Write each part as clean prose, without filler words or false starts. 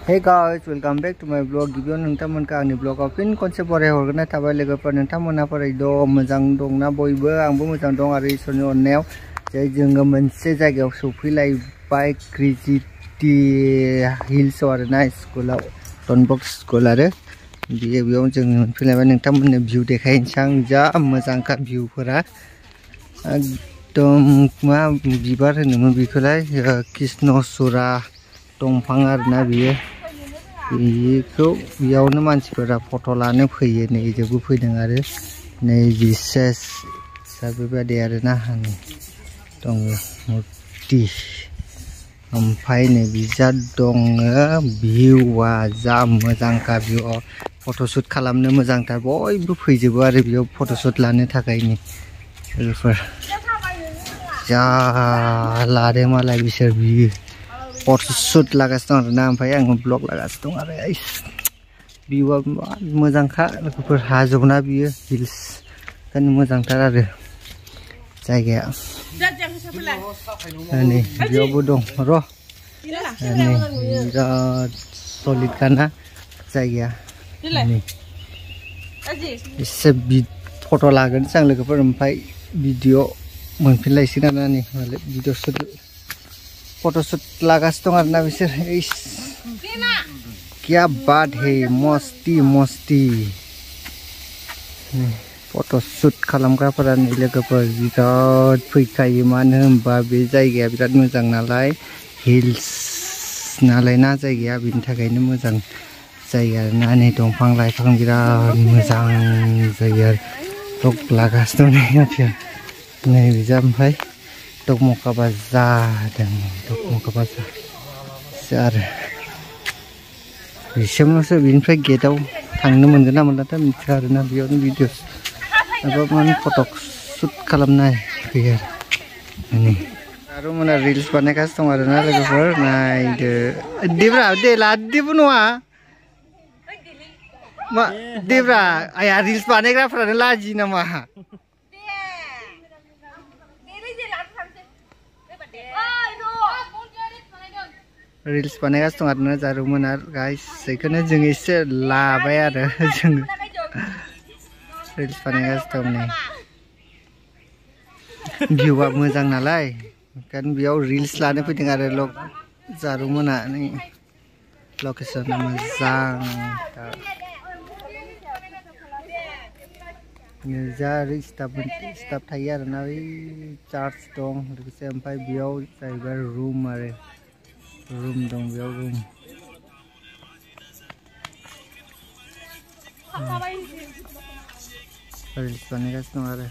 Hey guys, welcome back to my vlog. Gibiaw nोंथांमोनखौ आंनि vlogआव fin खनसे बराय हरगोरनाय थाबाय लोगोफोर नोंथांमोना बोरै दं मोजां दंना बयबो आंबो मोजां दं आरो इसोरनि अननायाव जे जोङो मोनसे जायगायाव सौफैलायबाय क्रिजिटि हिल्सआव आरोना स्कुलाव डनबस्क स्कुल आरो बेयाव जों मोनफैलायबाय नोंथांमोननो भिउ देखायनोसै आं जा मोजांखा भिउफोरा एकदम मा बिबार होनोमोन बेखौलाय कृष्णचूड़ा दंफां आरोना बियो बेखौ बेयावनो मानसिफोरा फट' लानो फैयो नै जोंबो फैदों आरो नै जिसास बेबायदि आरोना दङ मुर्ति ओमफ्राय नै बिजा दङ भिउआ जा मोजांखा भिउआव फट'शुट खालामनो मोजांथार बयबो फैजोबो आरो बेयाव फट'शुट लानो थाखाय नै लोगोफोर जा लादों मालाय बिसोर भिउ फट'शुट लागासिनो दं आरोना ओमफ्राय आङो ब्लग लागासिनो दं आरो भिउआ मोजांखा लोगोफोर हाजोबना बियो हिल्स ओंखायनो मोजांथार आरो जायगाया नै बेयावबो दं र' नै बिराद सलिडखाना जायगाया नै एसे फट' लागोनसै आं लोगोफोर ओमफ्राय भिडिअ मोनफिनलायसिगोन आरोना नै भिडिअ फोटोशूट लगासिनो दं आरोना बिसोर क्या बात है मस्ती मस्ती फोटोशूट खालामग्राफोरा नै लोगोफोर बिराद फैखायो मानो होनबा बे जायगाया बिराद मोजां नालाय हिल्स नालाय ना जायगाया बिनि थाखायनो मोजां जायो आरोना नै दंफां लाइफां बिराद मोजां जायो आरो ब्लग लागासिनो दं नै बिजा ओमफ्राय दगमका जादों दगमका आरो बिसोरनावसो बिनिफ्राय गेटआव थांनो मोनगोन ना मोनलाथाय मिथिया आरोना बेयावनो भिडिअ माबा माने फट'शुट खालामनाय फैयो आरो मोना रिल्स बानायगासिनो दं आरोना लोगोफोर नायदो देब्रा दे लादेबो नङा मा देब्रा आया रिल्स बानायग्राफ्रानो लाजियो नामा रिल्स बानायगासिनो दं आरोना जारुमोन आरो गाइस बेखौनो जों एसे लाबाय आरो जों रिल्स बानायगासिनो दं नै भिउआ मोजां नालाय ओंखायनो बेयाव रिल्स लानो फैदों आरो जारुमोना नै लकेसना मोजां जा आरो स्टाफ थायो आरोना बै चार्च दं लोगोसे ओमफ्राय बेयाव जाहैबाय रुम आरो रुम दं बेयाव रुम रिल्स बानायगासिनो दं आरो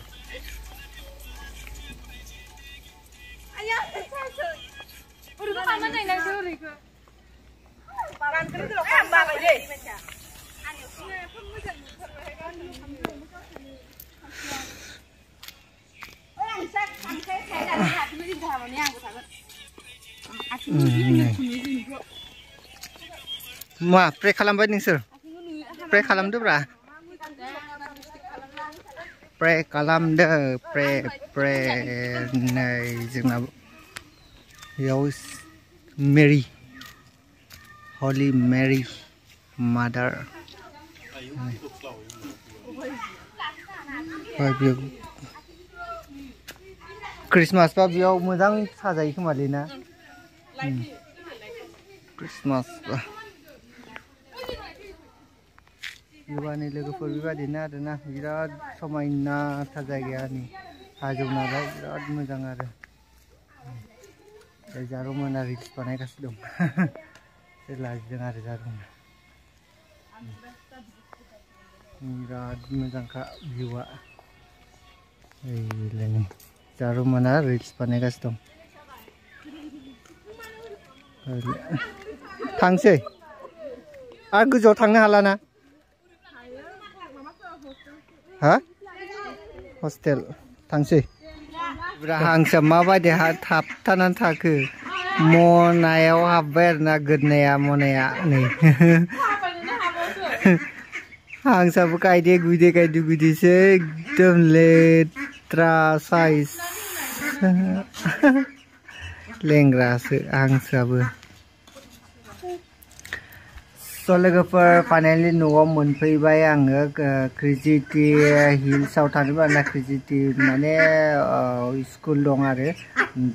मा प्रे खालामबाय नोंसोर प्रे खालामदोब्रा प्रे खालामदो प्रे नै जोंना बेयाव मेरि हलि मेरि मादार क्रिसमास बा बेयाव मोजां साजायो खोमालै ना क्रिसमास बा बेबानि लोगोफोर बेबादिनो आरोना बिराद समायना जायगानि हाजो नालाय बिराद मोजां आरो जारुमोना रिल्स बानायगासिनो दं लाजिदों आरो जारुमोना बिराद मोजांखा भिउआ जारुमोना रिल्स बानायगासिनो दं थांसै आरो गोजौआव थांनो हाला ना हा हस्टेल थांसै हांसोआ माबायदि थाबथानानै थाखो मनायाव हाबबाय आरोना गोदनाया मनाया नै हांसोआबो गायदे गुयदेसो एकदम लेथ्रा साइज लेंग्रासो हांसोआबो So logoफोर finally न'आव मोनफैबाय आङो क्रेजिटि हिल्सआव थांदोंमोन आरोना क्रेजिटि माने स्कुल दं आरो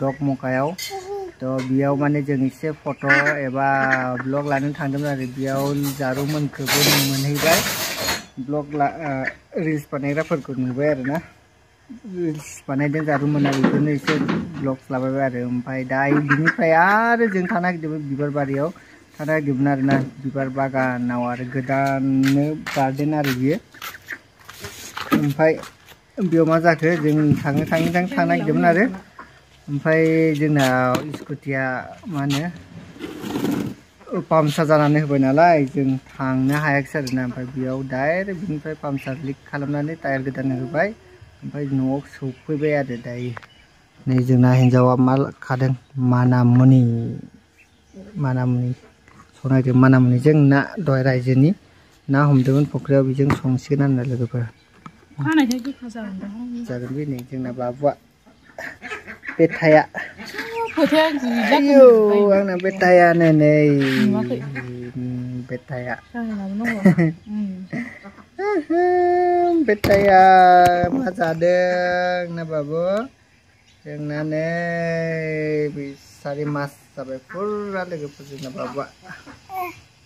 दकमकायाव थ' बेयाव माने जों एसे फट' एबा ब्लग लानो थांदोंमोन आरो बेयाव जारुमोनखौबो मोनहैबाय ब्लग रिल्स बानायग्राफोरखौ नुबाय आरोना रिल्स बानायदों जारुमोना बेखौनो एसे ब्लग लाबाय आरो ओमफ्राय दा बिनिफ्राय आरो जों थानो नागिरदोंमोन बिबार बारियाव थानो नागिरदोंमोन आरोना बिबार बागानाव आरो गोदाननो गार्डेन आरो बियो ओमफ्राय बेयाव मा जाखो जों थांनो नागिरदोंमोन आरो ओमफ्राय जोंना स्कुटिया मा होनो पाम्पसार जानानै होबाय नालाय जों थांनो हायाखिसै आरोना ओमफ्राय बेयाव डाइरेक्ट बिनिफ्राय पाम्पसार लिक खालामनानै टायार गोदान होबाय ओमफ्राय न'आव सौफैबाय आरो दायो नै जोंना हिन्जावा मा खादों मानामुनि संनायदों मानामुनिजों ना दहाय रायजोनि ना हमदोंमोन फुख्रियाव बेजों संसिगोन आरोना लोगोफोर जागोन बे नै जोंना बाबुआ बेटाया आयौ आंना बेटायानो नै बेटाया बेटाया मा जादों ना बाबु जोंना नै सारि मास जाबाय फुरा लोगोफोर जोंना बाबुआ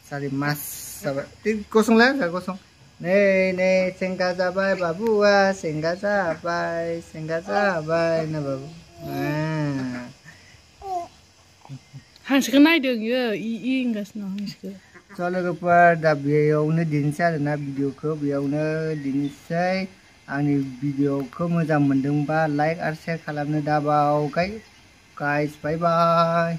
सारि मास जाबाय गसंलाय गसं नै सेंगा जाबाय बाबुआ सेंगा जाबाय ना बाबु हांसोखौ नायदों इयो होनगासिनो हांसोखौ स' लोगोफोर दा बेयावनो दिनोसै आरोना भिडिअखौ बेयावनो दिनोसै आंनि भिडिअखौ मोजां मोनदोंबा लाइक आरो शेयार खालामनो दाबाव गाइस बाय बाय